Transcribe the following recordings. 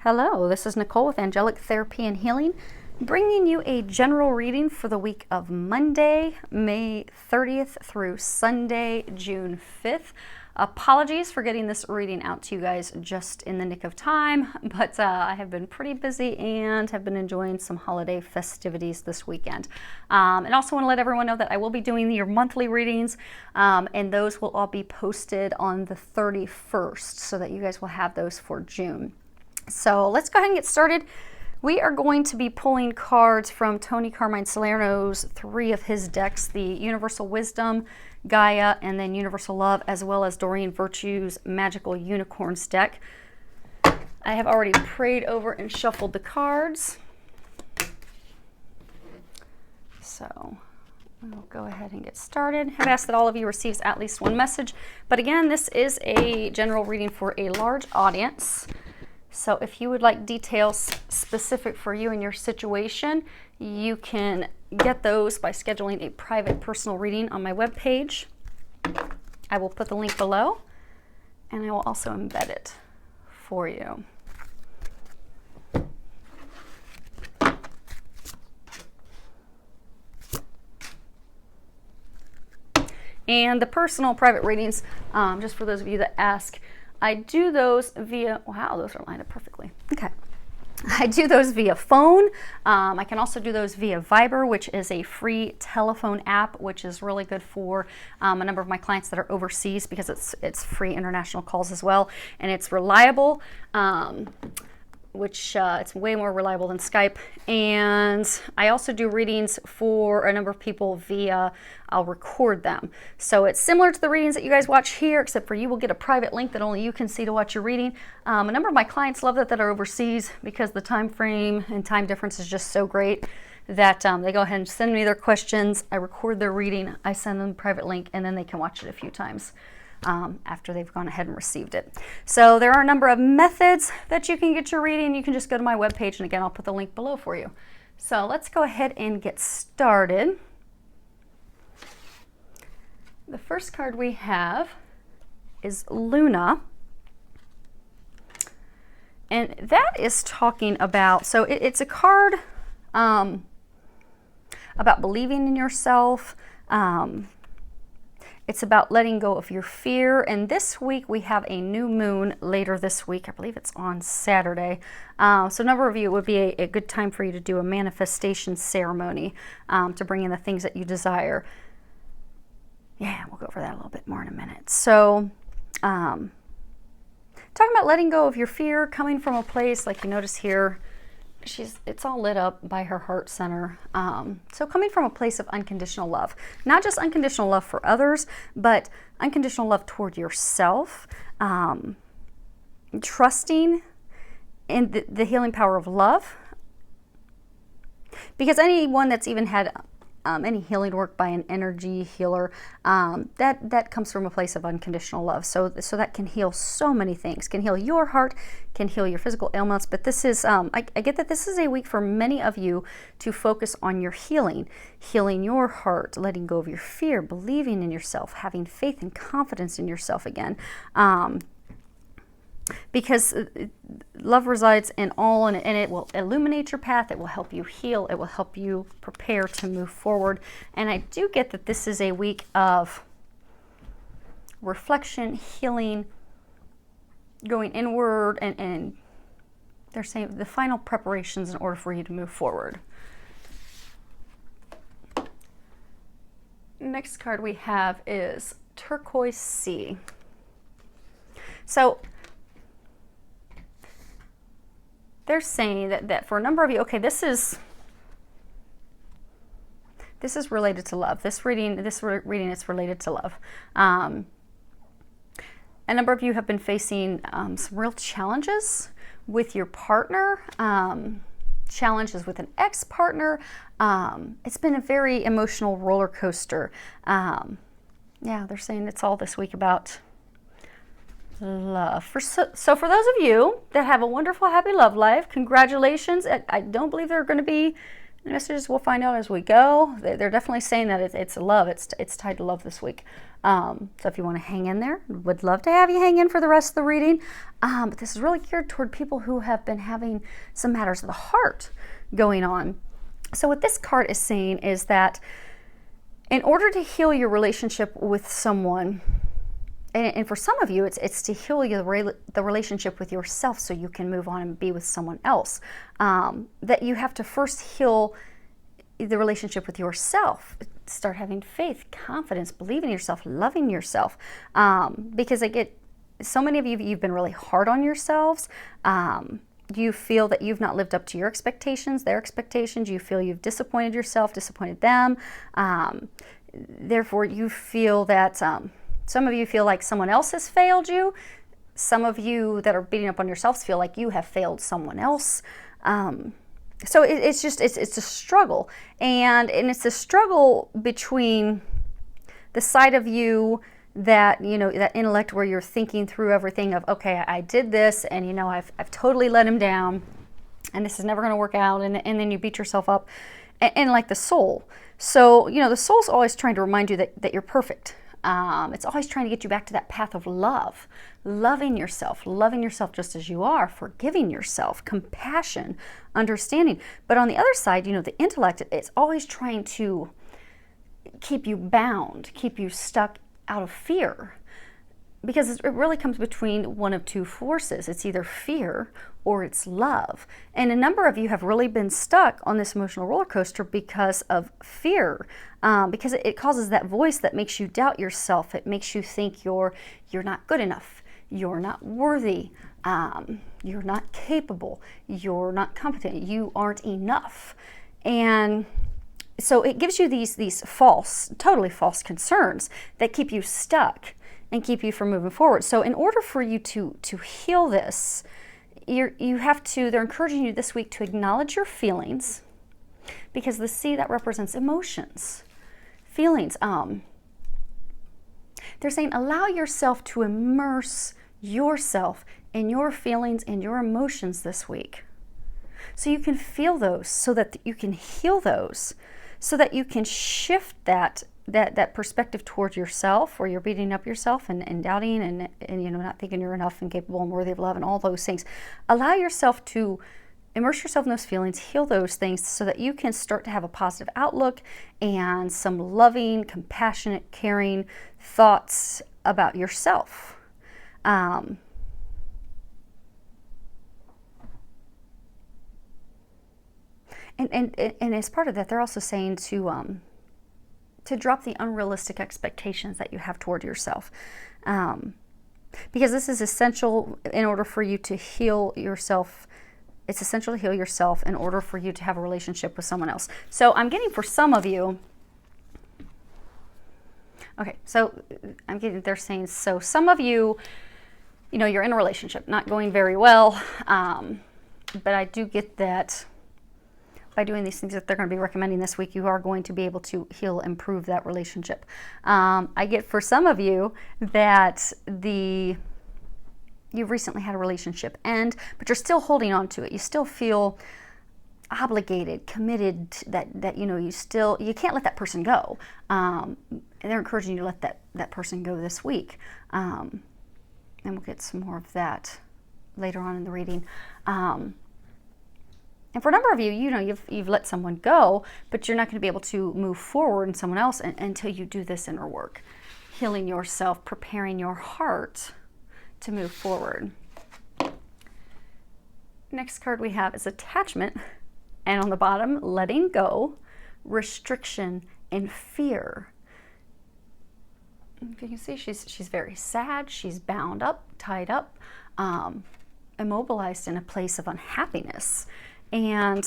Hello, this is Nicole with Angelic Therapy and Healing, bringing you a general reading for the week of Monday, May 30th through Sunday, June 5th. Apologies for getting this reading out to you guys just in the nick of time, but I have been pretty busy and have been enjoying some holiday festivities this weekend. And also want to let everyone know that I will be doing your monthly readings, and those will all be posted on the 31st so that you guys will have those for June. So let's go ahead and get started. We are going to be pulling cards from Tony Carmine Salerno's three of his decks, the Universal Wisdom, Gaia, and then Universal Love, as well as Doreen Virtue's Magical Unicorns deck. I have already prayed over and shuffled the cards. So we'll go ahead and get started. I've asked that all of you receives at least one message. But again, this is a general reading for a large audience. So if you would like details specific for you and your situation, you can get those by scheduling a private personal reading on my webpage. I will put the link below, and I will also embed it for you. And the personal private readings, just for those of you that ask, I do those via, wow, those are lined up perfectly. Okay. I do those via phone. I can also do those via Viber, which is a free telephone app, which is really good for a number of my clients that are overseas because it's free international calls as well. And it's reliable, which it's way more reliable than Skype. And I also do readings for a number of people via, I'll record them. So it's similar to the readings that you guys watch here, except for you will get a private link that only you can see to watch your reading. A number of my clients love that are overseas because the time frame and time difference is just so great that they go ahead and send me their questions. I record their reading, I send them a private link, and then they can watch it a few times after they've gone ahead and received it. So there are a number of methods that you can get your reading. You can just go to my webpage, and again, I'll put the link below for you. So let's go ahead and get started. The first card we have is Luna. And that is talking about, so it's a card about believing in yourself. It's about letting go of your fear. And this week we have a new moon later this week. I believe it's on Saturday. So a number of you, it would be a good time for you to do a manifestation ceremony to bring in the things that you desire. Yeah, we'll go over that a little bit more in a minute. So talking about letting go of your fear, coming from a place, like you notice here, it's all lit up by her heart center. So coming from a place of unconditional love, not just unconditional love for others, but unconditional love toward yourself, trusting in the healing power of love. Because anyone that's even had any healing work by an energy healer, that comes from a place of unconditional love. So that can heal so many things. Can heal your heart, can heal your physical ailments. But this is, I get that this is a week for many of you to focus on your healing your heart, letting go of your fear, believing in yourself, having faith and confidence in yourself again. Because love resides in all, and it will illuminate your path, it will help you heal, it will help you prepare to move forward. And I do get that this is a week of reflection, healing, going inward, and they're saying the final preparations in order for you to move forward. Next card we have is Turquoise Sea. So they're saying that for a number of you, okay, this is related to love. This reading is related to love. A number of you have been facing some real challenges with your partner, challenges with an ex-partner. It's been a very emotional roller coaster. Yeah, they're saying it's all this week about love. So for those of you that have a wonderful, happy love life, congratulations. I don't believe there are going to be messages. We'll find out as we go. They're definitely saying that it's love. It's tied to love this week. So if you want to hang in there, would love to have you hang in for the rest of the reading. But this is really geared toward people who have been having some matters of the heart going on. So what this card is saying is that in order to heal your relationship with someone, and for some of you, it's to heal the relationship with yourself so you can move on and be with someone else. That you have to first heal the relationship with yourself. Start having faith, confidence, believing in yourself, loving yourself. Because so many of you, you've been really hard on yourselves. You feel that you've not lived up to your expectations, their expectations. You feel you've disappointed yourself, disappointed them. Therefore, you feel that some of you feel like someone else has failed you. Some of you that are beating up on yourselves feel like you have failed someone else. So it's a struggle. And it's a struggle between the side of you that, that intellect where you're thinking through everything of, okay, I did this and, I've totally let him down and this is never going to work out. And then you beat yourself up and like the soul. So, the soul's always trying to remind you that you're perfect. It's always trying to get you back to that path of love, loving yourself just as you are, forgiving yourself, compassion, understanding. But on the other side, the intellect, it's always trying to keep you bound, keep you stuck out of fear. Because it really comes between one of two forces. It's either fear or it's love. And a number of you have really been stuck on this emotional roller coaster because of fear. Because it causes that voice that makes you doubt yourself. It makes you think you're not good enough. You're not worthy. You're not capable. You're not competent. You aren't enough. And so it gives you these false, totally false concerns that keep you stuck and keep you from moving forward. So in order for you to heal this, they're encouraging you this week to acknowledge your feelings, because the C, that represents emotions, feelings. They're saying allow yourself to immerse yourself in your feelings and your emotions this week. So you can feel those, so that you can heal those, so that you can shift that perspective towards yourself, where you're beating up yourself and doubting and not thinking you're enough and capable and worthy of love and all those things. Allow yourself to immerse yourself in those feelings, heal those things, so that you can start to have a positive outlook and some loving, compassionate, caring thoughts about yourself. And as part of that, they're also saying to drop the unrealistic expectations that you have toward yourself. Because this is essential in order for you to heal yourself. It's essential to heal yourself in order for you to have a relationship with someone else. So I'm getting for some of you, okay, so they're saying, so some of you, you're in a relationship, not going very well, but I do get that by doing these things that they're going to be recommending this week, you are going to be able to heal, improve that relationship. I get for some of you that you've recently had a relationship end, but you're still holding on to it. You still feel obligated, committed, that you can't let that person go. And they're encouraging you to let that person go this week. And we'll get some more of that later on in the reading. And for a number of you, you've let someone go, but you're not going to be able to move forward in someone else until you do this inner work, healing yourself, preparing your heart to move forward. Next card we have is attachment, and on the bottom, letting go, restriction, and fear. If you can see, she's very sad. She's bound up, tied up, immobilized in a place of unhappiness. And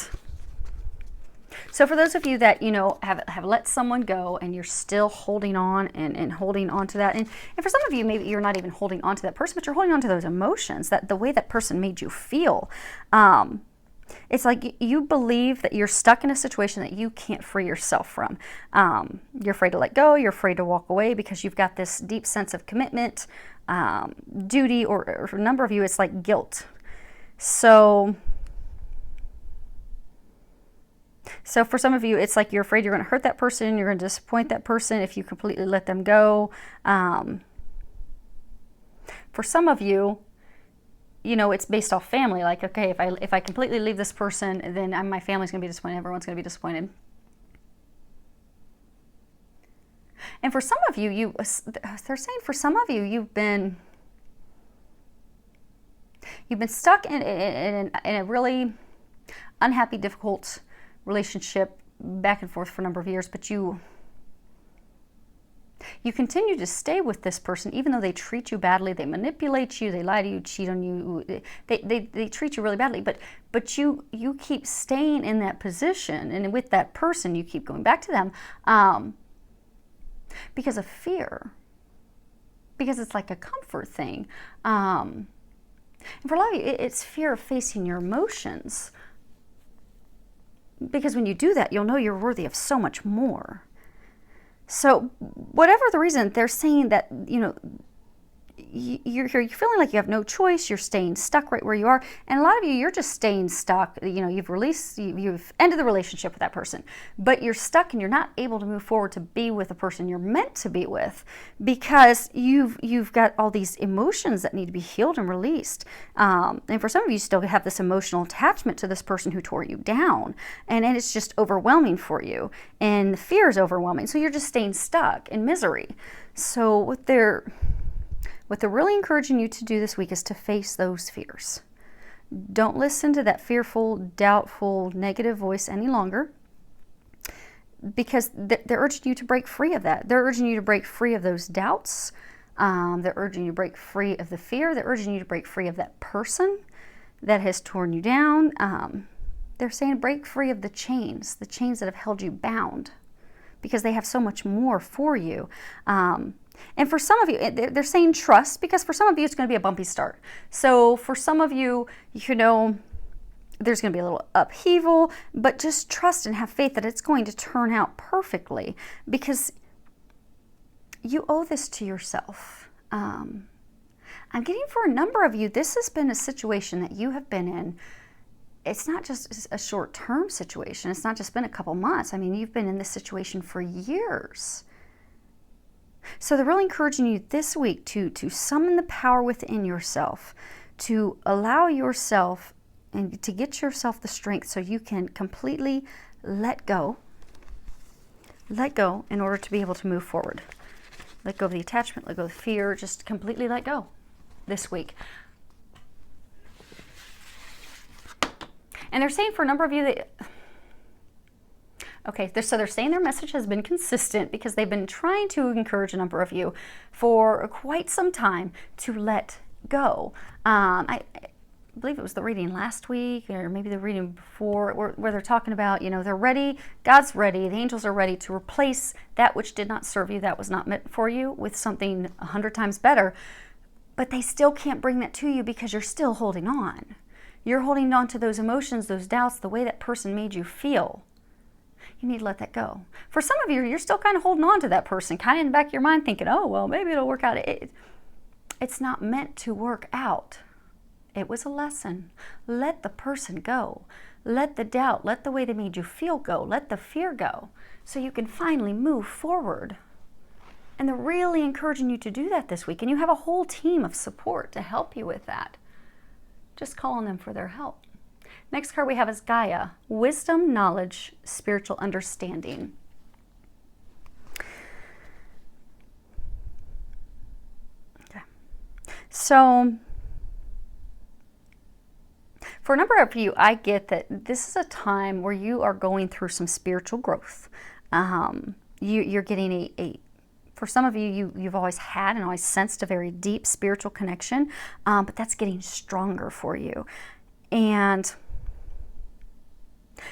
so for those of you that, have let someone go and you're still holding on and holding on to that, and for some of you, maybe you're not even holding on to that person, but you're holding on to those emotions, that the way that person made you feel. It's like you believe that you're stuck in a situation that you can't free yourself from. You're afraid to let go. You're afraid to walk away because you've got this deep sense of commitment, duty, or for a number of you, it's like guilt. So So for some of you, it's like you're afraid you're going to hurt that person, you're going to disappoint that person if you completely let them go. For some of you, you know, it's based off family. Like, okay, if I completely leave this person, then my family's going to be disappointed. Everyone's going to be disappointed. And for some of you, they're saying for some of you, you've been stuck in a really unhappy, difficult relationship back and forth for a number of years, but you continue to stay with this person even though they treat you badly, they manipulate you, they lie to you, cheat on you, they treat you really badly, but you keep staying in that position, and with that person you keep going back to them because of fear, because it's like a comfort thing. And for a lot of you, it's fear of facing your emotions, because when you do that, you'll know you're worthy of so much more. So whatever the reason, they're saying that, you know, you're feeling like you have no choice, you're staying stuck right where you are, and a lot of you, you're just staying stuck. You know, you've ended the relationship with that person, but you're stuck and you're not able to move forward to be with the person you're meant to be with, because you've got all these emotions that need to be healed and released. And for some of you, still have this emotional attachment to this person who tore you down, and it's just overwhelming for you, and the fear is overwhelming, so you're just staying stuck in misery. So what they're really encouraging you to do this week is to face those fears. Don't listen to that fearful, doubtful, negative voice any longer, because they're urging you to break free of that. They're urging you to break free of those doubts. They're urging you to break free of the fear. They're urging you to break free of that person that has torn you down. They're saying break free of the chains that have held you bound, because they have so much more for you. And for some of you, they're saying trust, because for some of you, it's going to be a bumpy start. So for some of you, you know, there's going to be a little upheaval, but just trust and have faith that it's going to turn out perfectly, because you owe this to yourself. I'm getting for a number of you, this has been a situation that you have been in. It's not just a short-term situation. It's not just been a couple months. I mean, you've been in this situation for years. So they're really encouraging you this week to summon the power within yourself, to allow yourself and to get yourself the strength so you can completely let go in order to be able to move forward. Let go of the attachment, let go of the fear, just completely let go this week. And they're saying for a number of you that, okay, so they're saying their message has been consistent, because they've been trying to encourage a number of you for quite some time to let go. I believe it was the reading last week, or maybe the reading before, where they're talking about, you know, they're ready, God's ready, the angels are ready to replace that which did not serve you, that was not meant for you, with something 100 times better. But they still can't bring that to you because you're still holding on. You're holding on to those emotions, those doubts, the way that person made you feel. You need to let that go. For some of you, you're still kind of holding on to that person, kind of in the back of your mind thinking, oh, well, maybe it'll work out. It's not meant to work out. It was a lesson. Let the person go. Let the doubt, let the way they made you feel go. Let the fear go, so you can finally move forward. And they're really encouraging you to do that this week. And you have a whole team of support to help you with that. Just call on them for their help. Next card we have is Gaia, wisdom, knowledge, spiritual understanding. Okay. So for a number of you, I get that this is a time where you are going through some spiritual growth. You're getting for some of you, you've always had and always sensed a very deep spiritual connection, but that's getting stronger for you. And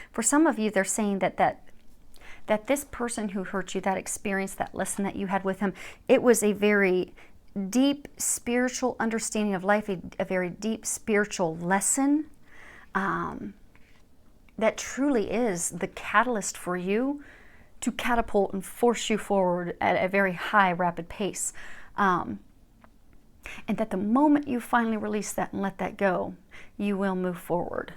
for some of you, they're saying that this person who hurt you, that experience, that lesson that you had with him, it was a very deep spiritual understanding of life, a very deep spiritual lesson that truly is the catalyst for you to catapult and force you forward at a very high, rapid pace. And that the moment you finally release that and let that go, you will move forward.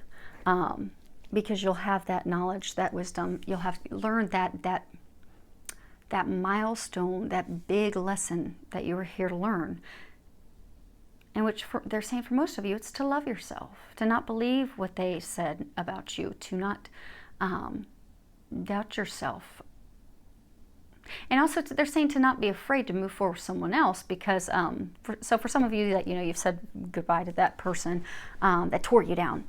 because you'll have that knowledge, that wisdom. You'll have learned that milestone, that big lesson that you were here to learn. And which they're saying for most of you, it's to love yourself, to not believe what they said about you, to not doubt yourself. And also they're saying to not be afraid to move forward with someone else, because for some of you that, you've said goodbye to that person that tore you down.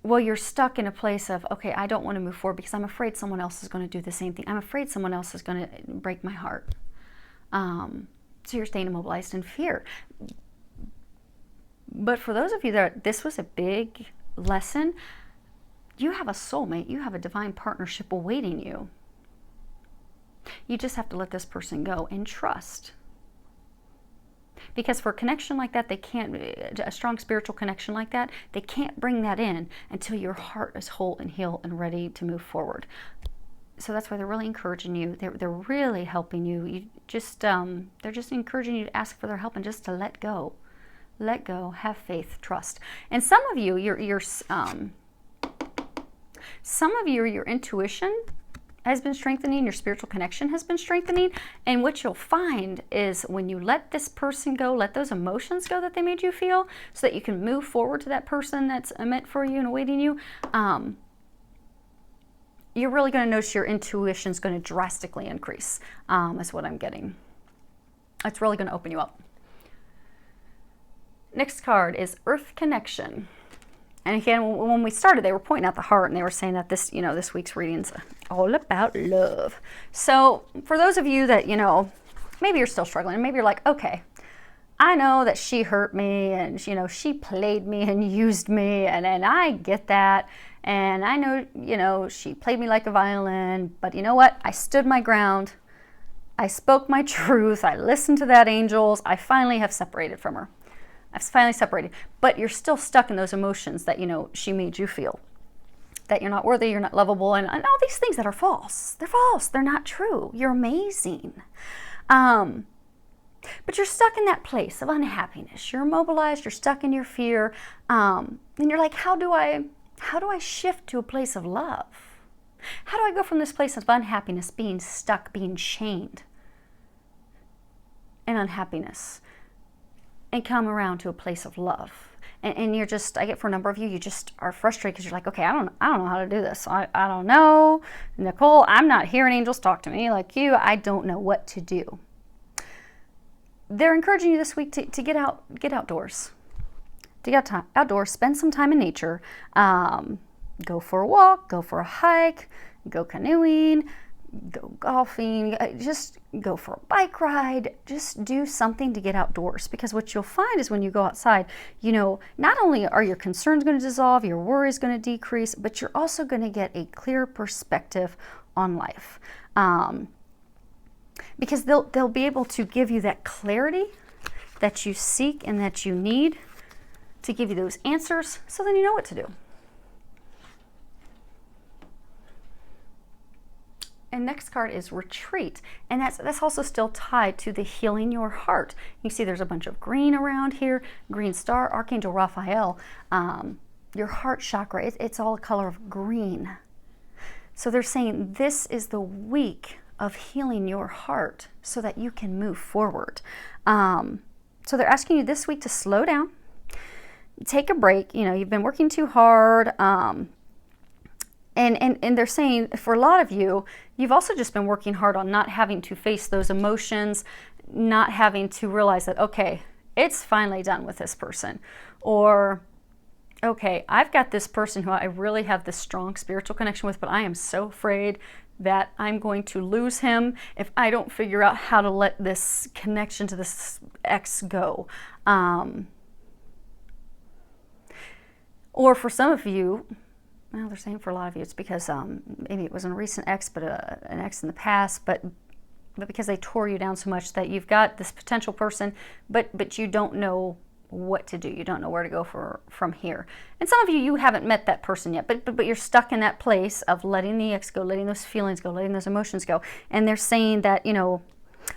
Well, you're stuck in a place of, okay, I don't want to move forward because I'm afraid someone else is going to do the same thing. I'm afraid someone else is going to break my heart. So you're staying immobilized in fear. But for those of you that this was a big lesson, you have a soulmate. You have a divine partnership awaiting you. You just have to let this person go and trust. Because for a connection like that, a strong spiritual connection like that, they can't bring that in until your heart is whole and healed and ready to move forward. So that's why they're really encouraging you. They're really helping you. They're just encouraging you to ask for their help and just to let go. Let go, have faith, trust. And some of you, your intuition has been strengthening, your spiritual connection has been strengthening, and what you'll find is when you let this person go, let those emotions go that they made you feel, so that you can move forward to that person that's meant for you and awaiting you, you're really going to notice your intuition is going to drastically increase, is what I'm getting. It's really going to open you up. Next card is Earth Connection. And again, when we started, they were pointing out the heart, and they were saying that this week's reading's all about love. So for those of you that, maybe you're still struggling, maybe you're like, okay, I know that she hurt me, and, she played me and used me, and I get that. And I know, she played me like a violin, but you know what? I stood my ground. I spoke my truth. I listened to that angels. I finally have separated from her. I've finally separated, but you're still stuck in those emotions that, she made you feel. That you're not worthy, you're not lovable, and all these things that are false. They're false. They're not true. You're amazing. But you're stuck in that place of unhappiness. You're immobilized. You're stuck in your fear. And you're like, how do I shift to a place of love? How do I go from this place of unhappiness, being stuck, being chained, and unhappiness, and come around to a place of love? And you're just, I get for a number of you, you just are frustrated because you're like, okay, I don't know how to do this. I don't know. Nicole, I'm not hearing angels talk to me like you. I don't know what to do. They're encouraging you this week to get outdoors. To get outdoors, spend some time in nature. Go for a walk, go for a hike, go canoeing, go golfing, just go for a bike ride. Just do something to get outdoors, because what you'll find is when you go outside, not only are your concerns going to dissolve, your worries going to decrease, but you're also going to get a clear perspective on life, because they'll be able to give you that clarity that you seek and that you need, to give you those answers, so then you know what to do. And next card is Retreat, and that's also still tied to the healing your heart. You see there's a bunch of green around here, green star, Archangel Raphael, your heart chakra, it's all a color of green. So they're saying this is the week of healing your heart so that you can move forward. So they're asking you this week to slow down, take a break. You've been working too hard, and they're saying for a lot of you, you've also just been working hard on not having to face those emotions, not having to realize that, okay, it's finally done with this person. Or, okay, I've got this person who I really have this strong spiritual connection with, but I am so afraid that I'm going to lose him if I don't figure out how to let this connection to this ex go. Or for some of you, well, they're saying for a lot of you, it's because maybe it wasn't a recent ex, but an ex in the past, but because they tore you down so much that you've got this potential person, but you don't know what to do. You don't know where to go from here. And some of you, you haven't met that person yet, but you're stuck in that place of letting the ex go, letting those feelings go, letting those emotions go. And they're saying that,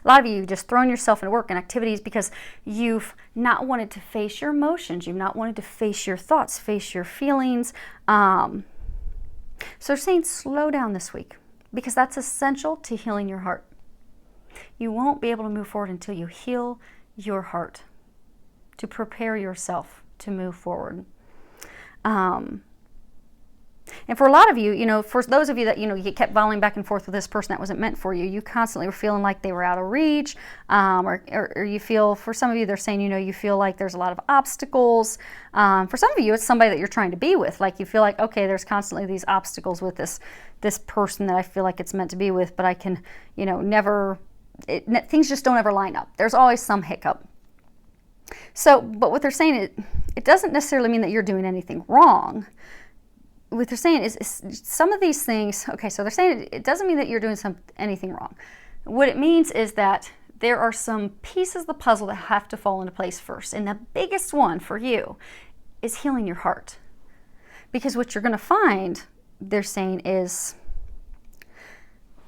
A lot of you just thrown yourself into work and activities because you've not wanted to face your emotions. You've not wanted to face your thoughts, face your feelings. So they're saying slow down this week because that's essential to healing your heart. You won't be able to move forward until you heal your heart, to prepare yourself to move forward. And for a lot of you, for those of you that, you kept volleying back and forth with this person that wasn't meant for you, you constantly were feeling like they were out of reach, or you feel, for some of you, they're saying, you feel like there's a lot of obstacles. For some of you, it's somebody that you're trying to be with. Like you feel like, okay, there's constantly these obstacles with this person that I feel like it's meant to be with, but I can, never, things just don't ever line up. There's always some hiccup. So, but what they're saying, it doesn't necessarily mean that you're doing anything wrong. What they're saying is some of these things, okay, so they're saying it doesn't mean that you're doing anything wrong. What it means is that there are some pieces of the puzzle that have to fall into place first. And the biggest one for you is healing your heart. Because what you're going to find, they're saying, is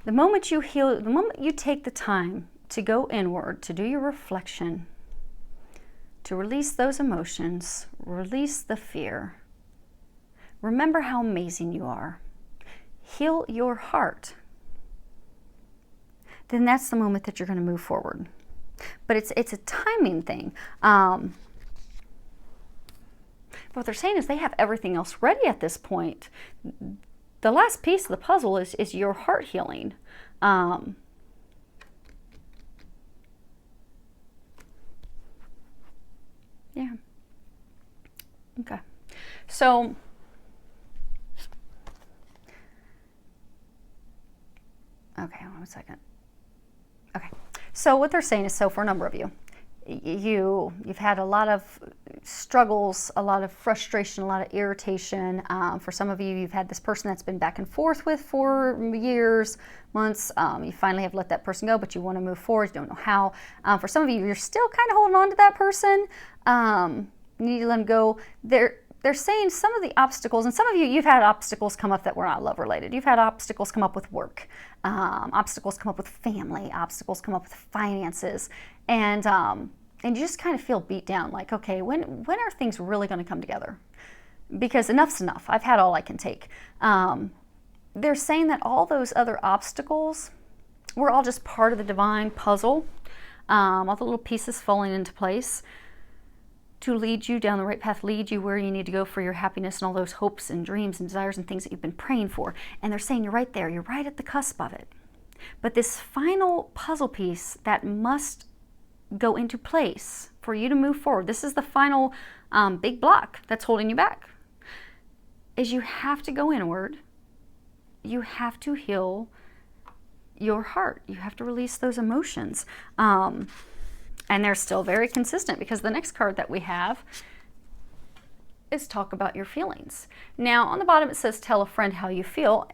the moment you heal, the moment you take the time to go inward, to do your reflection, to release those emotions, release the fear, remember how amazing you are, heal your heart, then that's the moment that you're going to move forward. But it's a timing thing. What they're saying is they have everything else ready at this point. The last piece of the puzzle is your heart healing. Yeah. Okay. So okay, hold on a second. Okay, so what they're saying is, so for a number of you, you've had a lot of struggles, a lot of frustration, a lot of irritation. For some of you, you've had this person that's been back and forth with for years, months. You finally have let that person go, but you want to move forward. You don't know how. For some of you, you're still kind of holding on to that person. You need to let them go. They're saying some of the obstacles, and some of you, you've had obstacles come up that were not love related. You've had obstacles come up with work, obstacles come up with family, obstacles come up with finances, and you just kind of feel beat down. Like, okay, when are things really going to come together? Because enough's enough. I've had all I can take. They're saying that all those other obstacles were all just part of the divine puzzle, all the little pieces falling into place to lead you down the right path, lead you where you need to go for your happiness and all those hopes and dreams and desires and things that you've been praying for. And they're saying you're right there, you're right at the cusp of it. But this final puzzle piece that must go into place for you to move forward, this is the final big block that's holding you back, is you have to go inward. You have to heal your heart. You have to release those emotions. And they're still very consistent, because the next card that we have is talk about your feelings. Now, on the bottom it says tell a friend how you feel.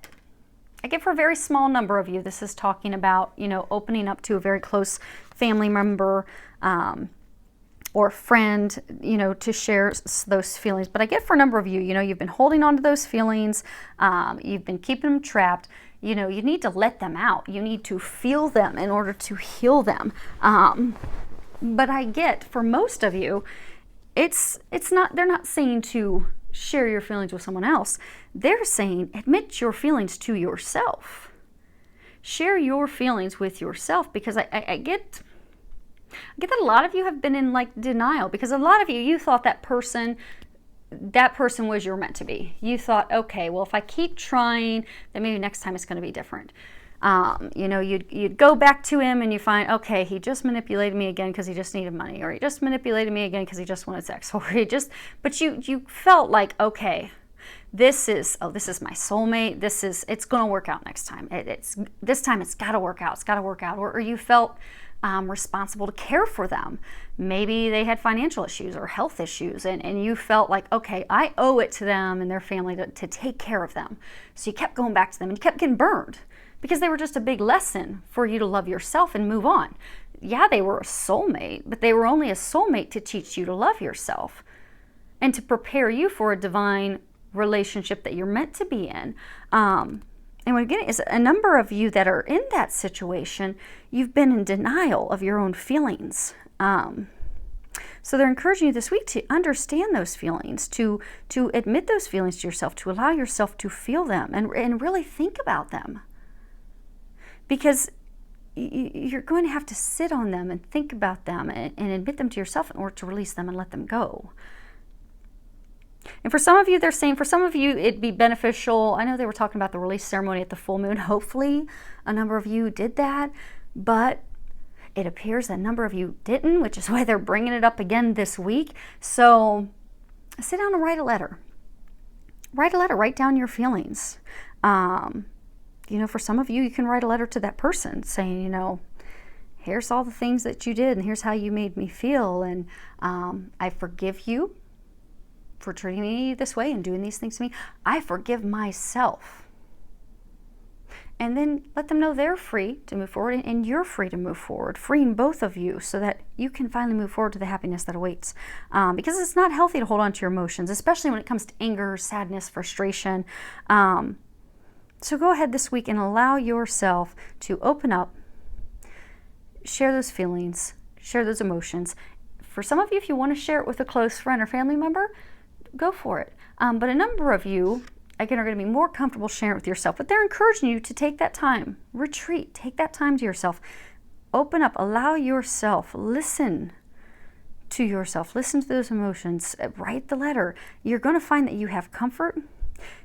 I get for a very small number of you, this is talking about, opening up to a very close family member or friend, to share those feelings. But I get for a number of you, you've been holding on to those feelings. You've been keeping them trapped. You need to let them out. You need to feel them in order to heal them. But I get for most of you, it's not, they're not saying to share your feelings with someone else. They're saying admit your feelings to yourself. Share your feelings with yourself, because I get that a lot of you have been in like denial, because a lot of you thought that person was your meant to be. You thought, okay, well, if I keep trying, then maybe next time it's going to be different. You'd go back to him and you find, okay, he just manipulated me again because he just needed money, or he just manipulated me again because he just wanted sex, or but you felt like, okay, this is my soulmate. It's going to work out next time. This time it's got to work out. It's got to work out. Or you felt responsible to care for them. Maybe they had financial issues or health issues, and you felt like, okay, I owe it to them and their family to take care of them. So you kept going back to them and you kept getting burned, because they were just a big lesson for you to love yourself and move on. Yeah, they were a soulmate, but they were only a soulmate to teach you to love yourself and to prepare you for a divine relationship that you're meant to be in. And what again is a number of you that are in that situation, you've been in denial of your own feelings. So they're encouraging you this week to understand those feelings, to admit those feelings to yourself, to allow yourself to feel them and really think about them. Because you're going to have to sit on them and think about them and admit them to yourself in order to release them and let them go. And for some of you, they're saying, for some of you, it'd be beneficial. I know they were talking about the release ceremony at the full moon. Hopefully, a number of you did that. But it appears that a number of you didn't, which is why they're bringing it up again this week. So sit down and write a letter. Write a letter. Write down your feelings. For some of you, you can write a letter to that person saying, here's all the things that you did and here's how you made me feel. And I forgive you for treating me this way and doing these things to me. I forgive myself. And then let them know they're free to move forward and you're free to move forward, freeing both of you so that you can finally move forward to the happiness that awaits. Because it's not healthy to hold on to your emotions, especially when it comes to anger, sadness, frustration. So go ahead this week and allow yourself to open up, share those feelings, share those emotions. For some of you, if you want to share it with a close friend or family member, go for it. But a number of you, again, are going to be more comfortable sharing it with yourself. But they're encouraging you to take that time, retreat, take that time to yourself. Open up, allow yourself, listen to yourself, listen to those emotions, write the letter. You're going to find that you have comfort.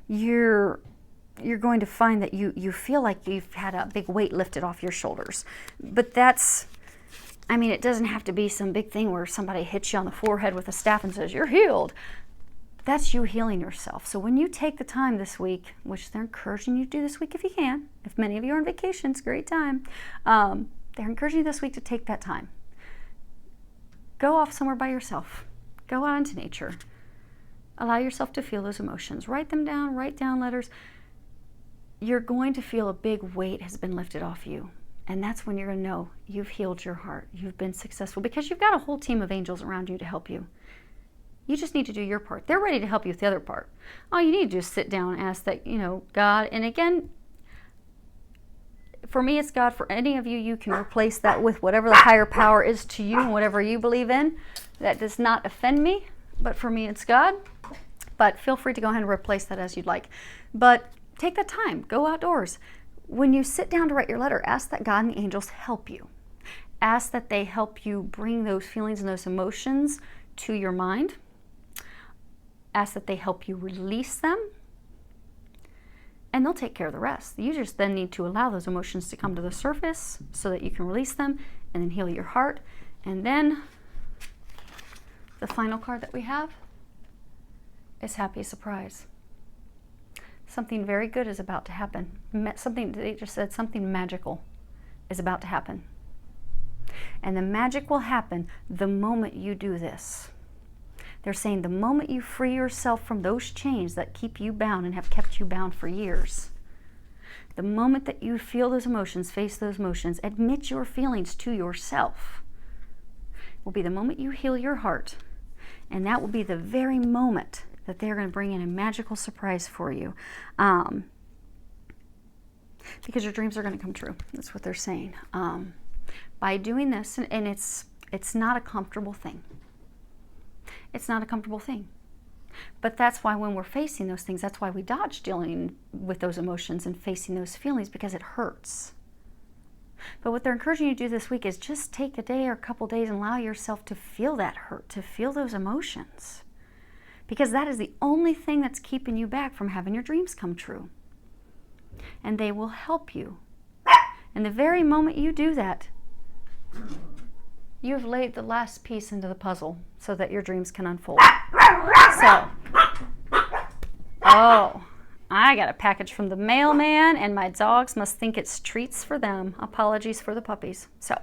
You're going to find that you feel like you've had a big weight lifted off your shoulders. But it doesn't have to be some big thing where somebody hits you on the forehead with a staff and says, you're healed. That's you healing yourself. So when you take the time this week, which they're encouraging you to do this week if you can, if many of you are on vacation, it's a great time. They're encouraging you this week to take that time. Go off somewhere by yourself. Go out into nature. Allow yourself to feel those emotions. Write them down, write down letters. You're going to feel a big weight has been lifted off you. And that's when you're going to know you've healed your heart. You've been successful because you've got a whole team of angels around you to help you. You just need to do your part. They're ready to help you with the other part. All you need to do is sit down and ask that, God, and again, for me, it's God. For any of you, you can replace that with whatever the higher power is to you and whatever you believe in. That does not offend me, but for me, it's God. But feel free to go ahead and replace that as you'd like. But take that time. Go outdoors. When you sit down to write your letter, ask that God and the angels help you. Ask that they help you bring those feelings and those emotions to your mind. Ask that they help you release them, and they'll take care of the rest. You just then need to allow those emotions to come to the surface so that you can release them and then heal your heart. And then the final card that we have is Happy Surprise. Something very good is about to happen. They just said something magical is about to happen. And the magic will happen the moment you do this. They're saying the moment you free yourself from those chains that keep you bound and have kept you bound for years, the moment that you feel those emotions, face those emotions, admit your feelings to yourself, will be the moment you heal your heart. And that will be the very moment that they're going to bring in a magical surprise for you. Because your dreams are going to come true. That's what they're saying. By doing this, and it's not a comfortable thing. It's not a comfortable thing. But that's why when we're facing those things, that's why we dodge dealing with those emotions and facing those feelings, because it hurts. But what they're encouraging you to do this week is just take a day or a couple days and allow yourself to feel that hurt, to feel those emotions. Because that is the only thing that's keeping you back from having your dreams come true. And they will help you. And the very moment you do that, you've laid the last piece into the puzzle so that your dreams can unfold. So, I got a package from the mailman, and my dogs must think it's treats for them. Apologies for the puppies. So,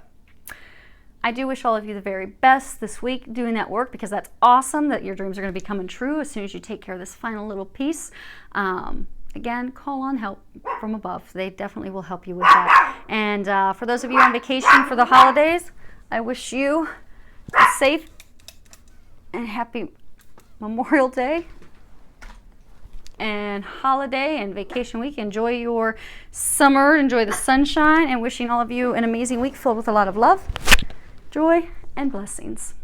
I do wish all of you the very best this week doing that work, because that's awesome that your dreams are going to be coming true as soon as you take care of this final little piece. Again, call on help from above. They definitely will help you with that. And for those of you on vacation for the holidays, I wish you a safe and happy Memorial Day. And and holiday and vacation week. Enjoy your summer, enjoy the sunshine, and wishing all of you an amazing week filled with a lot of love, joy, and blessings.